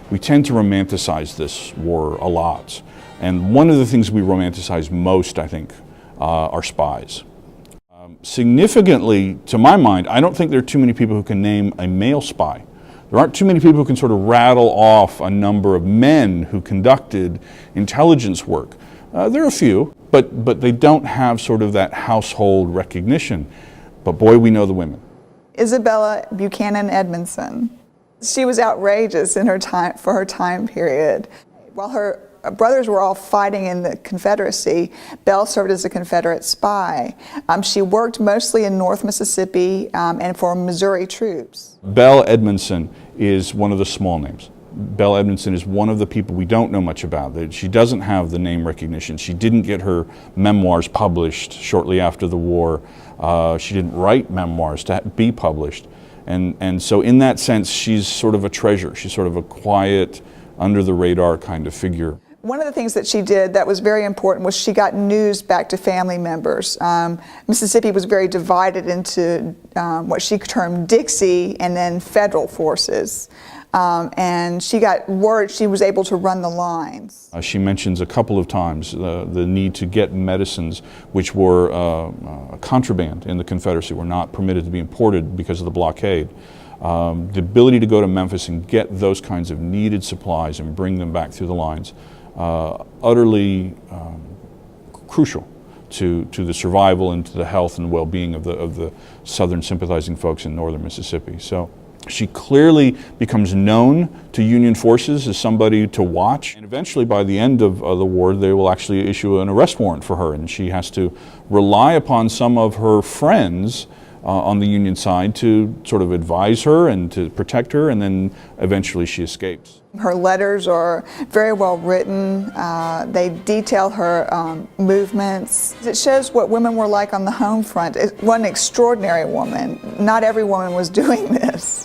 we tend to romanticize this war a lot. And one of the things we romanticize most, I think, are spies. Significantly, to my mind, I don't think there are too many people who can name a male spy. There aren't too many people who can sort of rattle off a number of men who conducted intelligence work. There are a few, but they don't have sort of that household recognition. But boy, we know the women. Isabella Buchanan Edmondson. She was outrageous in her time, for her time period. While her brothers were all fighting in the Confederacy, Belle served as a Confederate spy. She worked mostly in North Mississippi and for Missouri troops. Belle Edmondson is one of the small names. Belle Edmondson is one of the people we don't know much about. She doesn't have the name recognition. She didn't get her memoirs published shortly after the war. She didn't write memoirs to be published. And so in that sense, she's sort of a treasure. She's sort of a quiet, under the radar kind of figure. One of the things that she did that was very important was she got news back to family members. Mississippi was very divided into what she termed Dixie and then federal forces. And she got word, she was able to run the lines. She mentions a couple of times the need to get medicines which were contraband in the Confederacy, were not permitted to be imported because of the blockade. The ability to go to Memphis and get those kinds of needed supplies and bring them back through the lines, utterly crucial to the survival and to the health and well-being of the Southern sympathizing folks in northern Mississippi. So she clearly becomes known to Union forces as somebody to watch. And eventually, by the end of the war, they will actually issue an arrest warrant for her, and she has to rely upon some of her friends on the Union side to sort of advise her and to protect her, and then eventually she escapes. Her letters are very well written. They detail her movements. It shows what women were like on the home front. One extraordinary woman. Not every woman was doing this.